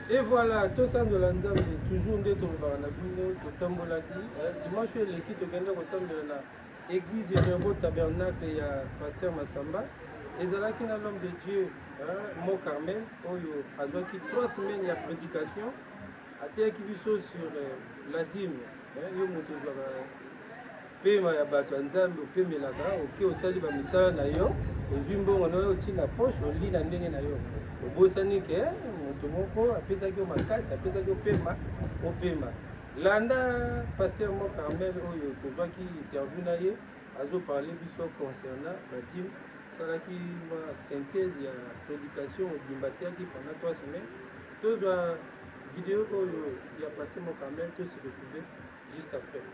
Et voilà, tout ça de l'ensemble, toujours des tombes na bino, de tombolaki. Dimanche, l'équipe de Ganda ressemble à l'église et le tabernacle et à Pasteur Massamba. Et Zalaki na l'homme de Dieu, Mont Carmel, Oyo, Azoki, 3 semaines, il y a prédication. A terre qui sur la dîme, yo moto pema ya bato ya nzambe opemelaka oke osali bamisala na yo ozwi mbongo na yo otina poche oli na ndenge na yo obosani ke moto moko apesaki yo makasi apesaki opema landa paster mo Carmel oyo tozwaki interview na ye azoparle biso concernant badime asalaki synthèse ya prédication obimba teaki pendant 3 semaines tozwa vidéo oyo ya paster mo Carmel tosi retrouve juste après.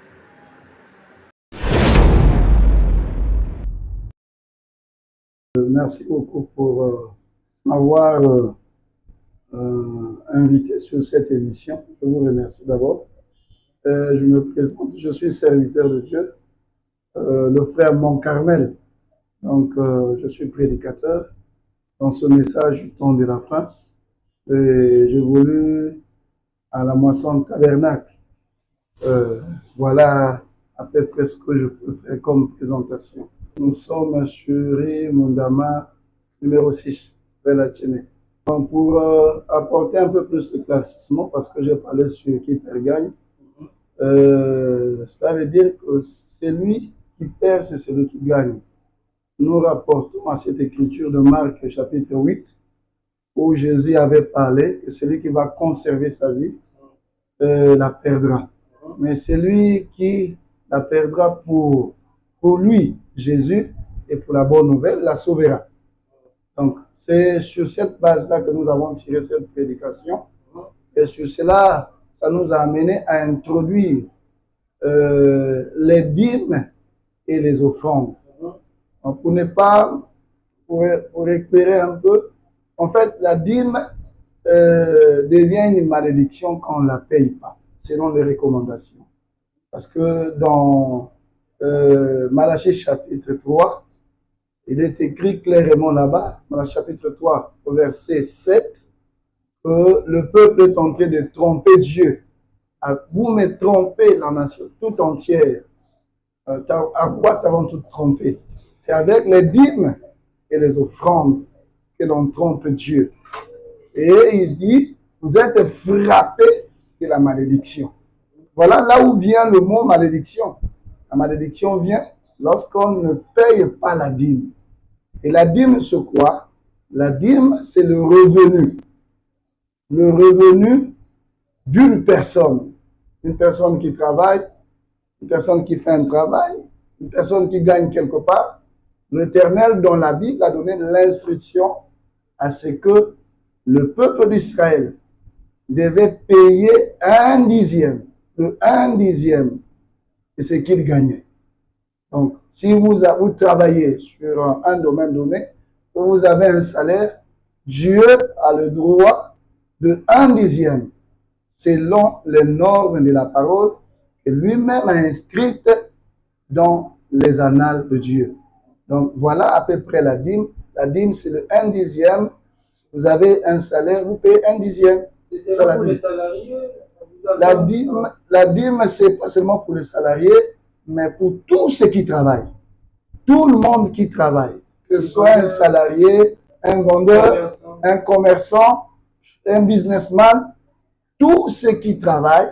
Merci beaucoup pour m'avoir invité sur cette émission. Je vous remercie d'abord. Je me présente, je suis serviteur de Dieu, le frère Mont Carmel. Donc, je suis prédicateur dans ce message du temps de la fin. Et j'évolue à la moisson tabernacle. Voilà à peu près ce que je peux faire comme présentation. Nous sommes sur Mundama numéro 6, Velatine. Donc pour apporter un peu plus de classement, parce que j'ai parlé sur qui perd gagne, cela veut dire que celui qui perd, c'est celui qui gagne. Nous rapportons à cette écriture de Marc chapitre 8, où Jésus avait parlé que celui qui va conserver sa vie la perdra. Mais celui qui la perdra pour lui, Jésus, et pour la bonne nouvelle, la sauvera. Donc, c'est sur cette base-là que nous avons tiré cette prédication. Et sur cela, ça nous a amené à introduire les dîmes et les offrandes. Donc, pour ne pas, pour éclairer un peu, en fait, la dîme devient une malédiction quand on ne la paye pas, selon les recommandations. Parce que dans Malachie chapitre 3, il est écrit clairement là-bas, Malachie chapitre 3, au verset 7, que le peuple est en train de tromper Dieu. Vous me trompez, la nation tout entière. À quoi t'avons-nous trompé? C'est avec les dîmes et les offrandes que l'on trompe Dieu. Et il dit, vous êtes frappés de la malédiction. Voilà là où vient le mot malédiction. La malédiction vient lorsqu'on ne paye pas la dîme. Et la dîme, c'est quoi? La dîme, c'est le revenu. Le revenu d'une personne. Une personne qui travaille, une personne qui fait un travail, une personne qui gagne quelque part. L'Éternel, dans la Bible, a donné l'instruction à ce que le peuple d'Israël devait payer 1/10. Le 1/10 de ce qu'il gagnait. Donc, si vous travaillez sur un domaine donné, où vous avez un salaire, Dieu a le droit de 1/10 selon les normes de la parole que lui-même a inscrites dans les annales de Dieu. Donc, voilà à peu près la dîme. La dîme, c'est le 1/10. Vous avez un salaire, vous payez 1/10. C'est ça pour les salariés. La dîme, ce n'est pas seulement pour les salariés, mais pour tous ceux qui travaillent. Tout le monde qui travaille, que ce soit un salarié, un vendeur, un commerçant, un businessman, tous ceux qui travaillent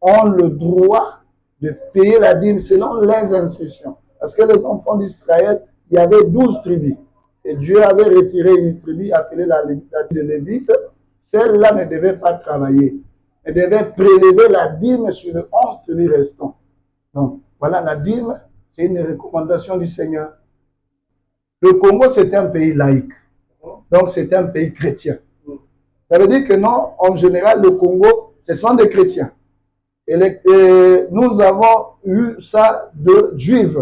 ont le droit de payer la dîme selon les instructions. Parce que les enfants d'Israël, il y avait 12 tribus. Et Dieu avait retiré une tribu appelée la de Lévite. Celle-là ne devait pas travailler. Elle devait prélever la dîme sur les 11 tribus restants. Donc, voilà, la dîme, c'est une recommandation du Seigneur. Le Congo, c'est un pays laïque. Donc, c'est un pays chrétien. Ça veut dire que non, en général, le Congo, ce sont des chrétiens. Et nous avons eu ça de juifs.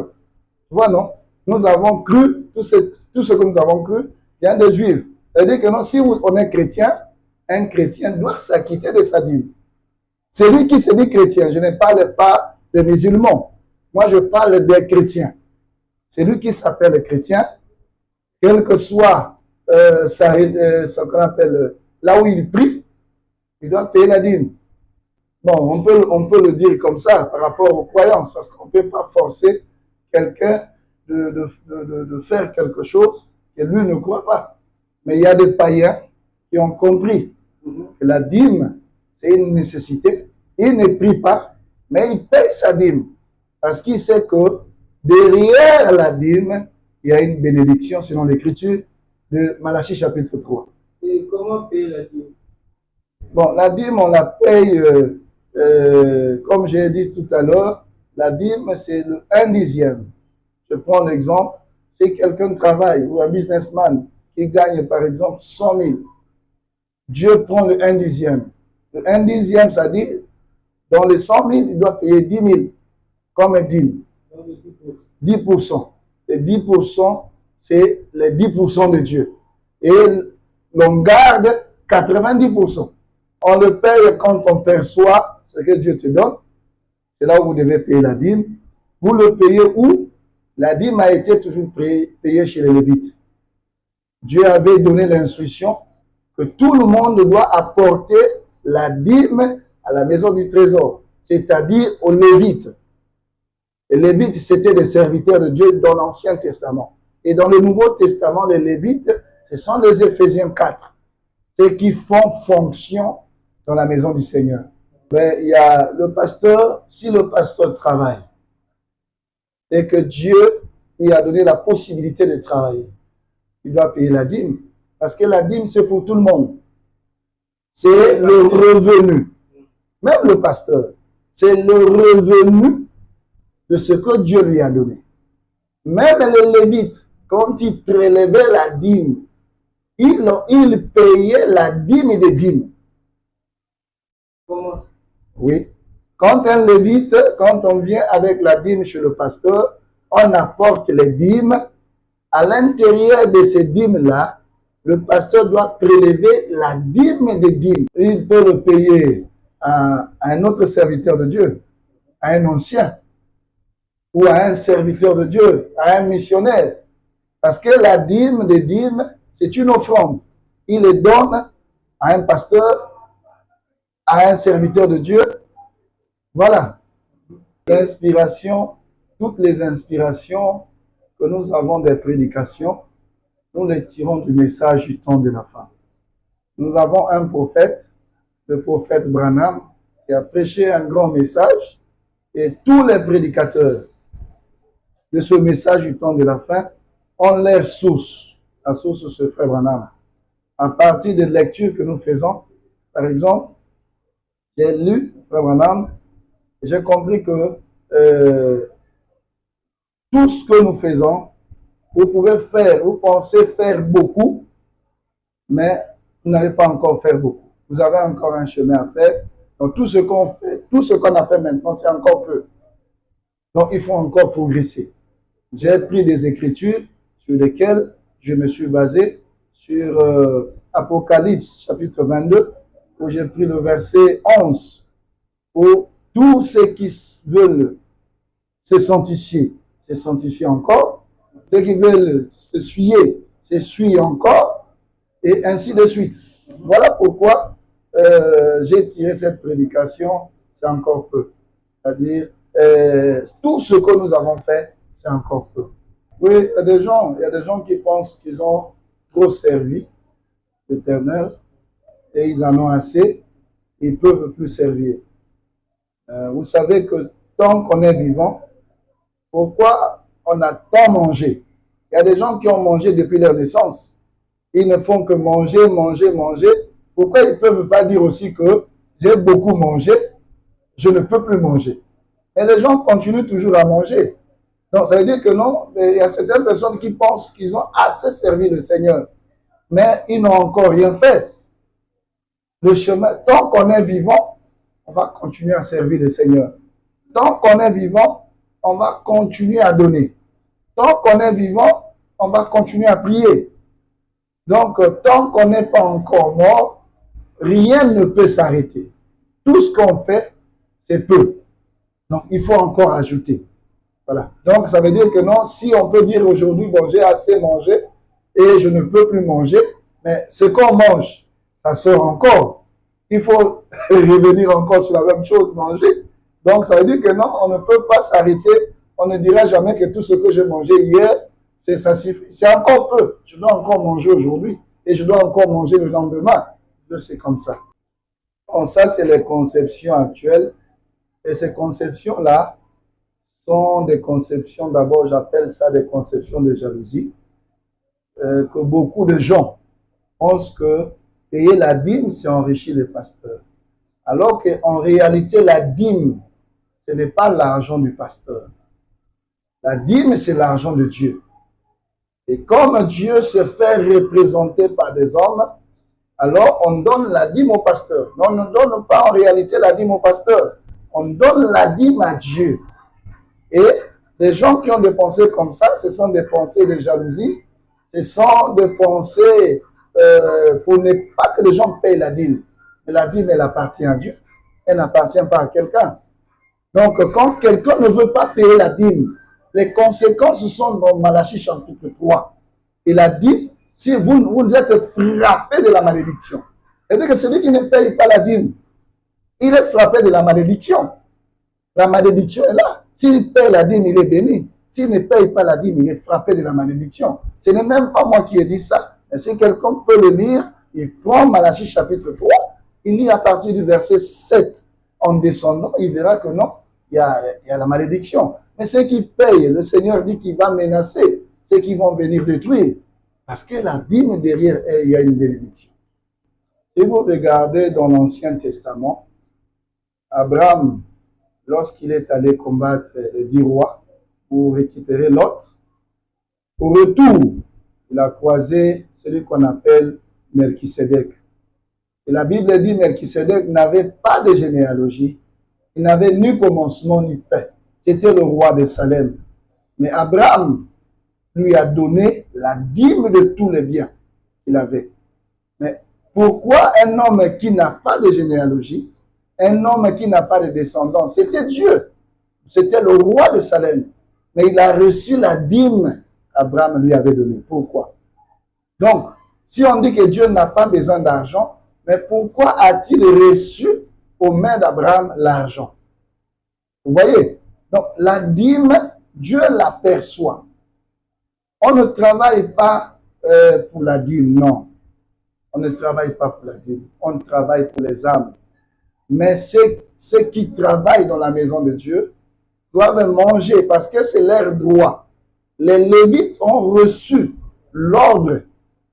Tu vois, non? Nous avons cru, tout ce que nous avons cru vient des juifs. Ça veut dire que non, si on est chrétien, un chrétien doit s'acquitter de sa dîme. Celui qui se dit chrétien, je ne parle pas des musulmans. Moi, je parle des chrétiens. Celui qui s'appelle chrétien, quel que soit ce qu'on appelle là où il prie, il doit payer la dîme. Bon, on peut le dire comme ça par rapport aux croyances, parce qu'on ne peut pas forcer quelqu'un de faire quelque chose que lui ne croit pas. Mais il y a des païens qui ont compris que la dîme, c'est une nécessité. Il ne prie pas, mais il paye sa dîme. Parce qu'il sait que derrière la dîme, il y a une bénédiction selon l'écriture de Malachie chapitre 3. Et comment payer la dîme? Bon, la dîme, on la paye, comme j'ai dit tout à l'heure, la dîme, c'est le 1/10. Je prends l'exemple, si quelqu'un travaille ou un businessman qui gagne par exemple 100 000, Dieu prend le 1/10. Le 1/10, ça dit, dans les 100 000, il doit payer 10 000 comme un dîme. 10%. Les 10%, c'est les 10% de Dieu. Et l'on garde 90%. On le paye quand on perçoit ce que Dieu te donne. C'est là où vous devez payer la dîme. Vous le payez où? La dîme a été toujours payée chez les Lévites. Dieu avait donné l'instruction que tout le monde doit apporter la dîme à la maison du trésor, c'est-à-dire aux Lévites. Les Lévites, c'était des serviteurs de Dieu dans l'Ancien Testament. Et dans le Nouveau Testament, les Lévites, ce sont les Éphésiens 4. Ceux qui font fonction dans la maison du Seigneur. Mais il y a le pasteur, si le pasteur travaille et que Dieu lui a donné la possibilité de travailler, il doit payer la dîme. Parce que la dîme, c'est pour tout le monde. C'est le revenu. Même le pasteur, c'est le revenu de ce que Dieu lui a donné. Même les Lévites, quand ils prélevaient la dîme, ils payaient la dîme des dîmes. Comment? Oui. Quand un Lévite, quand on vient avec la dîme chez le pasteur, on apporte les dîmes. À l'intérieur de ces dîmes-là, le pasteur doit prélever la dîme des dîmes. Il peut le payer à un autre serviteur de Dieu, à un ancien, ou à un serviteur de Dieu, à un missionnaire. Parce que la dîme des dîmes, c'est une offrande. Il les donne à un pasteur, à un serviteur de Dieu. Voilà. L'inspiration, toutes les inspirations que nous avons des prédications, nous les tirons du message du temps de la fin. Nous avons un prophète, le prophète Branham, qui a prêché un grand message, et tous les prédicateurs de ce message du temps de la fin ont leur source. La source de ce frère Branham. À partir des lectures que nous faisons, par exemple, j'ai lu frère Branham, et j'ai compris que tout ce que nous faisons, vous pouvez faire, vous pensez faire beaucoup, mais vous n'avez pas encore fait beaucoup. Vous avez encore un chemin à faire. Donc tout ce qu'on fait, tout ce qu'on a fait maintenant, c'est encore peu. Donc il faut encore progresser. J'ai pris des écritures sur lesquelles je me suis basé sur Apocalypse chapitre 22, où j'ai pris le verset 11, où tous ceux qui veulent se sanctifier encore, ceux qui veulent s'essuyer encore, et ainsi de suite. Voilà pourquoi j'ai tiré cette prédication, c'est encore peu. C'est-à-dire, tout ce que nous avons fait, c'est encore peu. Oui, il y a des gens qui pensent qu'ils ont trop servi l'Éternel et ils en ont assez, ils ne peuvent plus servir. Vous savez que tant qu'on est vivant, pourquoi on a tant mangé? Il y a des gens qui ont mangé depuis leur naissance. Ils ne font que manger, manger, manger. Pourquoi ils ne peuvent pas dire aussi que j'ai beaucoup mangé, je ne peux plus manger? Et les gens continuent toujours à manger. Donc ça veut dire que non, il y a certaines personnes qui pensent qu'ils ont assez servi le Seigneur, mais ils n'ont encore rien fait. Le chemin, tant qu'on est vivant, on va continuer à servir le Seigneur. Tant qu'on est vivant, on va continuer à donner. Tant qu'on est vivant, on va continuer à prier. Donc, tant qu'on n'est pas encore mort, rien ne peut s'arrêter. Tout ce qu'on fait, c'est peu. Donc, il faut encore ajouter. Voilà. Donc, ça veut dire que non, si on peut dire aujourd'hui, bon, j'ai assez mangé et je ne peux plus manger, mais ce qu'on mange, ça sort encore. il faut revenir encore sur la même chose, manger. Donc, ça veut dire que non, on ne peut pas s'arrêter. On ne dira jamais que tout ce que j'ai mangé hier, ça suffit. C'est encore peu. Je dois encore manger aujourd'hui et je dois encore manger le lendemain. C'est comme ça. Bon, ça, c'est les conceptions actuelles. Et ces conceptions-là sont des conceptions, d'abord, j'appelle ça des conceptions de jalousie, que beaucoup de gens pensent que payer la dîme, c'est enrichir les pasteurs. Alors qu'en réalité, la dîme, ce n'est pas l'argent du pasteur. La dîme, c'est l'argent de Dieu. Et comme Dieu se fait représenter par des hommes, alors on donne la dîme au pasteur. Mais on ne donne pas en réalité la dîme au pasteur. On donne la dîme à Dieu. Et les gens qui ont des pensées comme ça, ce sont des pensées de jalousie, ce sont des pensées pour ne pas que les gens payent la dîme. Mais la dîme, elle appartient à Dieu. Elle n'appartient pas à quelqu'un. Donc, quand quelqu'un ne veut pas payer la dîme, les conséquences sont dans Malachie chapitre 3. Il a dit, si vous êtes frappé de la malédiction, c'est-à-dire que celui qui ne paye pas la dîme, il est frappé de la malédiction. La malédiction est là. S'il paye la dîme, il est béni. S'il ne paye pas la dîme, il est frappé de la malédiction. Ce n'est même pas moi qui ai dit ça. Mais si quelqu'un peut le lire, il prend Malachie chapitre 3, il lit à partir du verset 7 en descendant, il verra que non, il y a la malédiction. Mais ceux qui payent, le Seigneur dit qu'il va menacer ceux qui vont venir détruire. Parce que la dîme, derrière elle, il y a une bénédiction. Si vous regardez dans l'Ancien Testament, Abraham, lorsqu'il est allé combattre les 10 rois pour récupérer Lot, au retour, il a croisé celui qu'on appelle Melchisédek. Et la Bible dit que Melchisédek n'avait pas de généalogie, il n'avait ni commencement ni fin. C'était le roi de Salem. Mais Abraham lui a donné la dîme de tous les biens qu'il avait. Mais pourquoi un homme qui n'a pas de généalogie, un homme qui n'a pas de descendants, c'était Dieu. C'était le roi de Salem. Mais il a reçu la dîme qu'Abraham lui avait donnée. Pourquoi? Donc, si on dit que Dieu n'a pas besoin d'argent, mais pourquoi a-t-il reçu aux mains d'Abraham l'argent? Vous voyez? Donc, la dîme, Dieu l'aperçoit. On ne travaille pas pour la dîme, non. On ne travaille pas pour la dîme. On travaille pour les âmes. Mais ceux qui travaillent dans la maison de Dieu doivent manger parce que c'est leur droit. Les Lévites ont reçu l'ordre,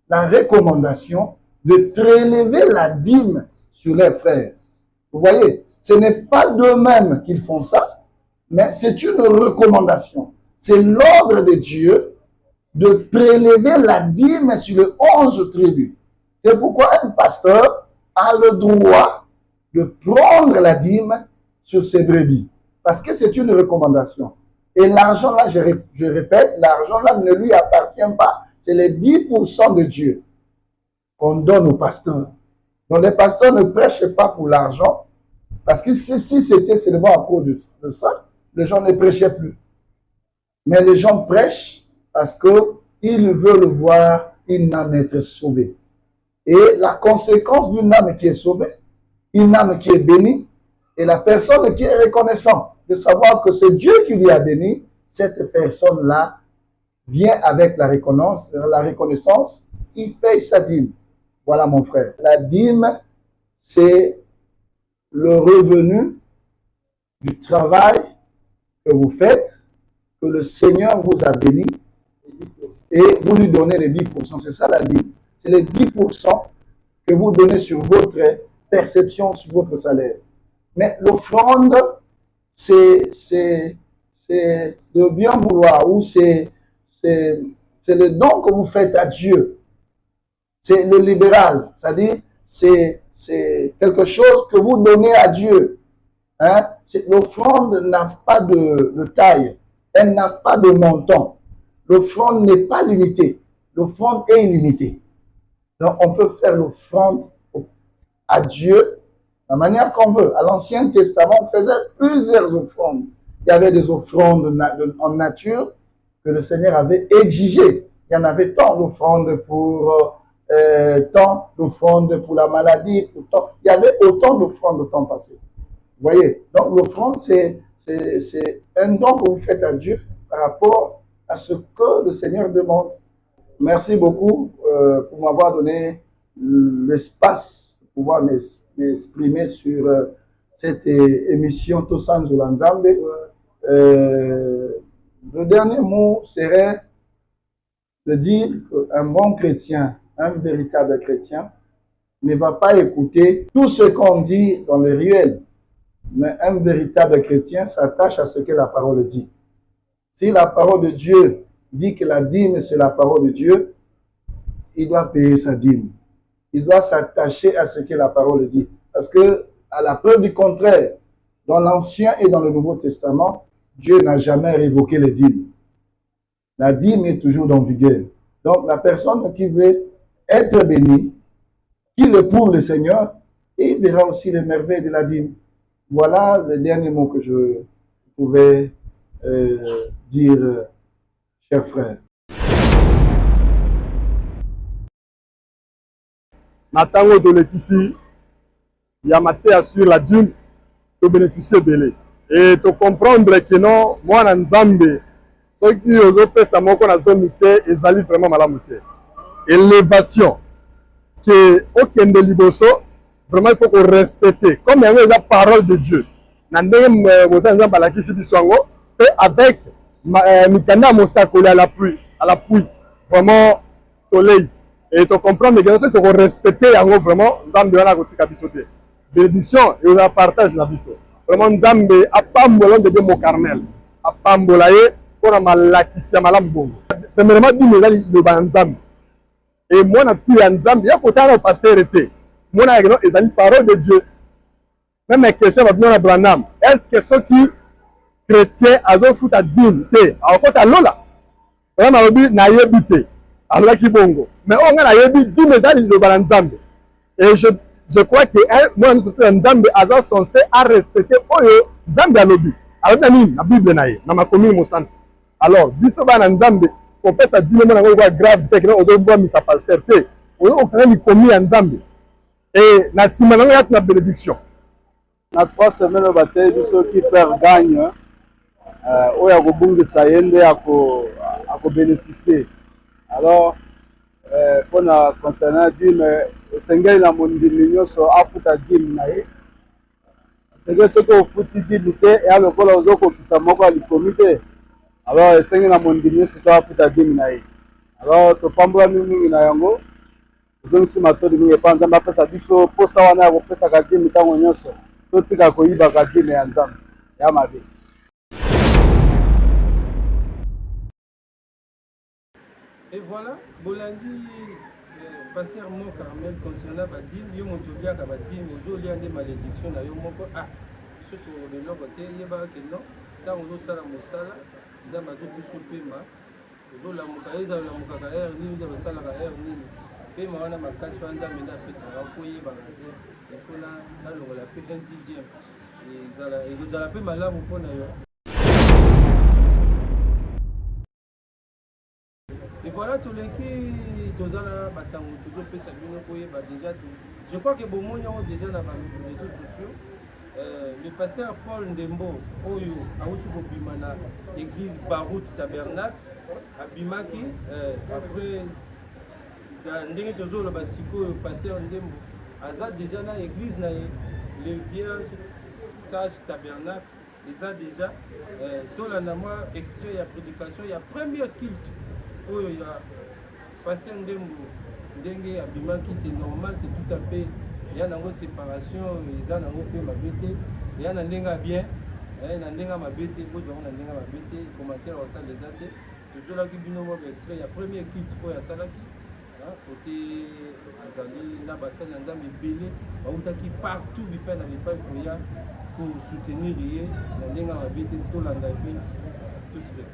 la recommandation de prélever la dîme sur leurs frères. Vous voyez, ce n'est pas d'eux-mêmes qu'ils font ça, mais c'est une recommandation. C'est l'ordre de Dieu de prélever la dîme sur les 11 tribus. C'est pourquoi un pasteur a le droit de prendre la dîme sur ses brebis. Parce que c'est une recommandation. Et l'argent là, je répète, l'argent là ne lui appartient pas. C'est les 10% de Dieu qu'on donne aux pasteurs. Donc les pasteurs ne prêchent pas pour l'argent. Parce que si c'était seulement à cause de ça, les gens ne prêchaient plus. Mais les gens prêchent parce qu'ils veulent voir une âme être sauvée. Et la conséquence d'une âme qui est sauvée, une âme qui est bénie, et la personne qui est reconnaissante de savoir que c'est Dieu qui lui a béni, cette personne-là vient avec la reconnaissance, il paye sa dîme. Voilà mon frère. La dîme, c'est le revenu du travail que vous faites, que le Seigneur vous a béni, et vous lui donnez les 10%. C'est ça la dîme. C'est les 10% que vous donnez sur votre perception, sur votre salaire. Mais l'offrande, c'est de bien vouloir, ou c'est le don que vous faites à Dieu. C'est le libéral, c'est-à-dire c'est quelque chose que vous donnez à Dieu. Hein? L'offrande n'a pas de taille, elle n'a pas de montant. L'offrande n'est pas limitée, l'offrande est illimitée. Donc on peut faire l'offrande à Dieu de la manière qu'on veut. À l'Ancien Testament, on faisait plusieurs offrandes. Il y avait des offrandes en nature que le Seigneur avait exigées. Il y en avait tant d'offrandes pour tant d'offrandes pour la maladie, il y avait autant d'offrandes au temps passé. Vous voyez, donc l'offrande, c'est un don que vous faites à Dieu par rapport à ce que le Seigneur demande. Merci beaucoup pour m'avoir donné l'espace de pouvoir m'exprimer sur cette émission Tosan Zolanzambe. Le dernier mot serait de dire qu'un bon chrétien, un véritable chrétien, ne va pas écouter tout ce qu'on dit dans le réel. Mais un véritable chrétien s'attache à ce que la parole dit. Si la parole de Dieu dit que la dîme, c'est la parole de Dieu, il doit payer sa dîme. Il doit s'attacher à ce que la parole dit. Parce que, à la preuve du contraire, dans l'Ancien et dans le Nouveau Testament, Dieu n'a jamais révoqué les dîmes. La dîme est toujours en vigueur. Donc, la personne qui veut être bénie, qui éprouve le Seigneur, il verra aussi les merveilles de la dîme. Voilà le dernier mot que je pouvais dire, chers frères. Natango de l'épicerie, il y a maté sur la dîme, de bénéficier de l'é. Et de comprendre que non, moi, en Zambie, ceux qui ont fait ça, moi, qu'on a zone muté, ils allaient vraiment mal à muter. Élévation, que aucun de liboso, vraiment, il faut qu'on respecte. Comme il y a la parole de Dieu. Et avec Mikanda Mosa collé à l'appui, vraiment, soleil. Et tu comprends, mais il faut respecter vraiment dans le côté cabisoté. Bénédiction et on partage la biso. Vraiment, Ndambe, à Pambola de mon carmel, à Pambolaye, pour la malakissia malambo. Premièrement, dit le Banzam. Et moi, je suis en Zambie, il y a pourtant un pasteur été. Moi, je suis dans la parole de Dieu. Même la question va Branham. Est-ce que ceux qui chrétiens ont foutu à dîme, à côté à Lola, vraiment, on a dit, naïe buté. Alors qui bongo. Mais on a dit 10 médailles de Balanzambe. Et je crois que moi, un Zambé a censé à respecter Oyo Zambé à l'objet. Alors, la Bible naïe, dans ma commune Moussante. Alors, Bissoba en Zambé, on peut se dire que on grave, que on doit voir sa pasteur. On a quand même commis en Zambé. Et na simana ya na bénédiction. Na 3 semaines bataille de ceux qui perdent gagnent. Oya ko bungisa yende ako bénéficier. Alors, pour la concernant dîme, Seigneur la mondini nyonso afuta dîme na ye. Seigneur ce que futi dîme te et alors pour les autres qui sont moko li comité. Alors Seigneur la mondini nyonso afuta dîme na ye. Alors to pambola mingi na yango. Donc si matori mingi pa nzamba pesa biso posa wana ko pesa ka dîme tango nyonso. To tika ko yiba ka dîme ya nzamba. Ya mabe. Et voilà, Bolandi, pasteur Mon Carmel concernant Badim, yo motobia ka Badim, ozo lia des malédictions na yo moko surtout de l'autre côté, yeba que non, tant ozo sala mosala, nzamba zo biso pema, ozo la muka eza la muka ka er ni nzamba sala ka er ni pema wana makasi wana mena pesa ka foyer ba te, il faut la longola pe 1/10 et zala pe malamu pona yo. Et voilà tous les qui tozala basango toujours pesa bino koyeba déjà je crois que bon monya déjà dans les réseaux sociaux le pasteur Paul Ndembo oyo auti ko bimana église Barout Tabernacle abimaki après dans ndenge tozolo basiko pasteur Ndembo aza déjà na église na le vierge sage tabernacle ils a déjà tolanda moi extrait ya prédication ya première culte. Oyo ya pasteur Ndembo ndenge abimaki c'est normal, c'est tout à fait ya nango séparation eza nango pe mabete ya na ndenga bien na ndenga mabete bozo na ndenga mabete commentaire au sein des athées toujours ki bino mo extrait ya premier culte oyo asalaki côté azali na bassin na nzambe belé bautaki partout bipa na bipa koya ko soutenir ye na ndenga mabete tolanda pe tout ça.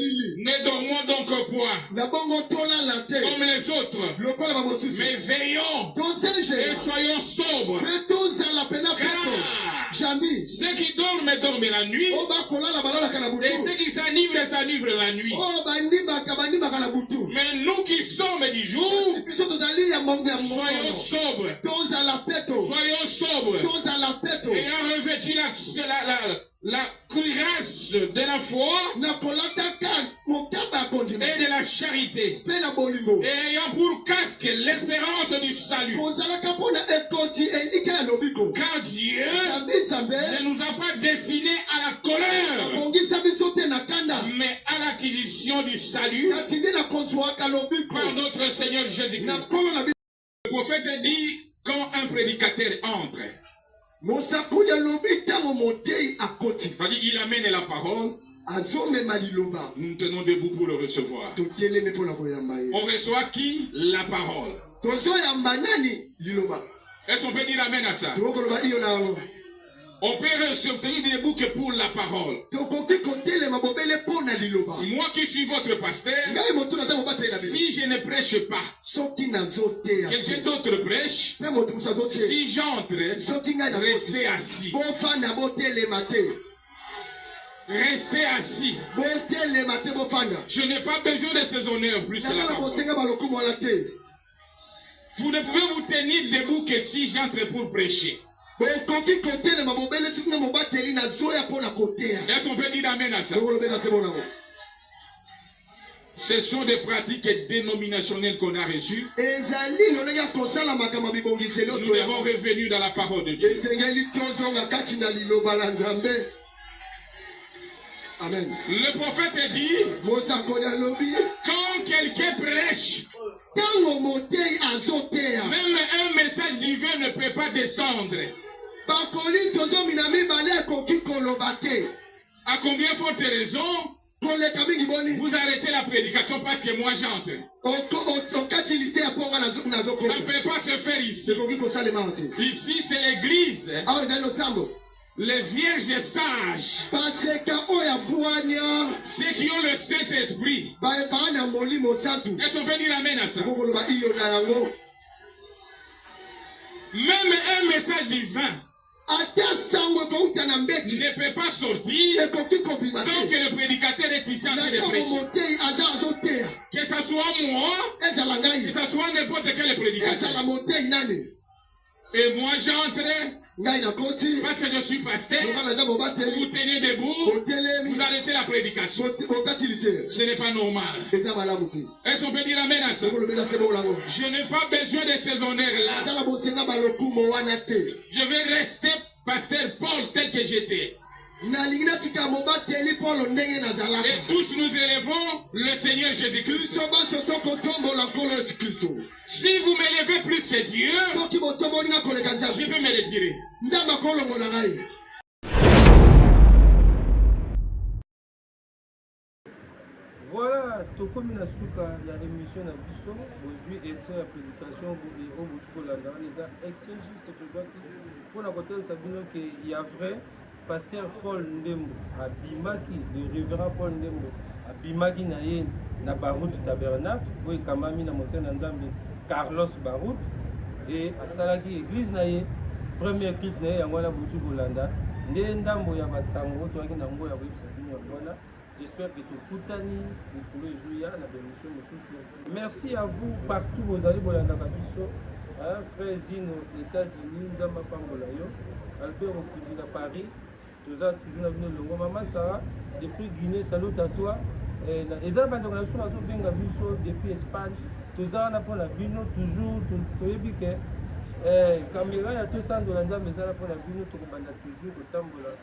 Ne dormons donc point comme les autres, mais veillons et soyons sobres. Car ceux qui dorment dorment la nuit, et ceux qui s'enivrent s'enivrent la nuit. Mais nous qui sommes du jour, soyons sobres. Soyons sobres. Ayant revêtu la cuirasse de la foi et de la charité, et ayant pour casque l'espérance du salut. Car Dieu ne nous a pas destinés à la colère, mais à l'acquisition du salut par notre Seigneur Jésus-Christ. Le prophète dit, quand un prédicateur entre, c'est-à-dire il amène la parole, nous tenons debout pour le recevoir. On reçoit qui? La parole. Est-ce qu'on peut dire amen à ça? On peut se tenir debout que pour la parole. Moi qui suis votre pasteur, si je ne prêche pas, quelqu'un d'autre prêche. Si j'entre, restez assis. Restez assis. Je n'ai pas besoin de ces honneurs plus que la parole. Vous ne pouvez vous tenir debout que si j'entre pour prêcher. Est-ce qu'on peut dire amen à ça? Ce sont des pratiques dénominationnelles qu'on a reçues. Nous devons revenir dans la parole de Dieu. Amen. Le prophète dit, quand quelqu'un prêche, même un message divin ne peut pas descendre. À combien forte raison vous arrêtez la prédication parce que moi j'entre? Ça ne peut pas se faire ici. Ici c'est l'église. Les vierges sages, ceux qui ont le Saint-Esprit. Est-ce qu'on peut dire amen à ça? Même un message divin ne peut pas sortir tant que le prédicateur est ici en train de prêcher. Que ce soit moi, que ce soit n'importe quel prédicateur. Et moi j'entre parce que je suis pasteur. Vous tenez debout, vous arrêtez la prédication. Ce n'est pas normal. Est-ce qu'on peut dire amen à ça? Je n'ai pas besoin de ces honneurs-là. Je vais rester pasteur Paul tel que j'étais. Et tous nous élevons le Seigneur Jésus-Christ. Si vous m'élevez plus que Dieu, je peux me retirer. Voilà, tokomi na suka ya émission na biso bozwi extrait ya prédication oyo botikolanda wana eza extrait juste tozwaki mpona kotelesa bino ke ya vrai pasteur Paul Ndembo abimaki, le révérend Paul Ndembo abimaki na ye na Baroute Tabernacle oyo ekamami na motema na Nzambe Carlos Baroute et asalaki église na ye premier culte na ye yango wana boti kolanda nde ndambo ya basango toyaki nango ya koyebisa bino yango wana. J'espère que tout Koutani, vous pouvez jouer à la bénédiction de. Merci à vous partout, vous allez pour la Nakabiso, frère Zino, États-Unis, Nzamba Pangolayo, Albert Okudi à Paris, tous ça toujours venu longo. Maman Sarah, depuis Guinée, salut à toi. Et ça, depuis Espagne, tout ça on a pour la bino, toujours, tout ébiqué. Caméra, il y a tout ça dans la Nzamba, mais ça pour la bino, tout le monde a toujours au tambola.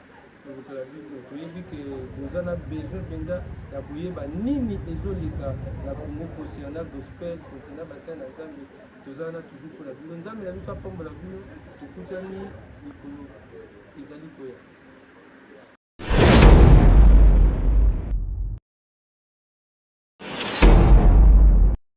toyebi ke toza na besoin mpenza ya koyeba nini ezoleka na Congo concernant gospel concernant bassin na Nzambe toza wana toujours mpona bino Nzambe na biso apambola bino tokutani mikolo ezali koya.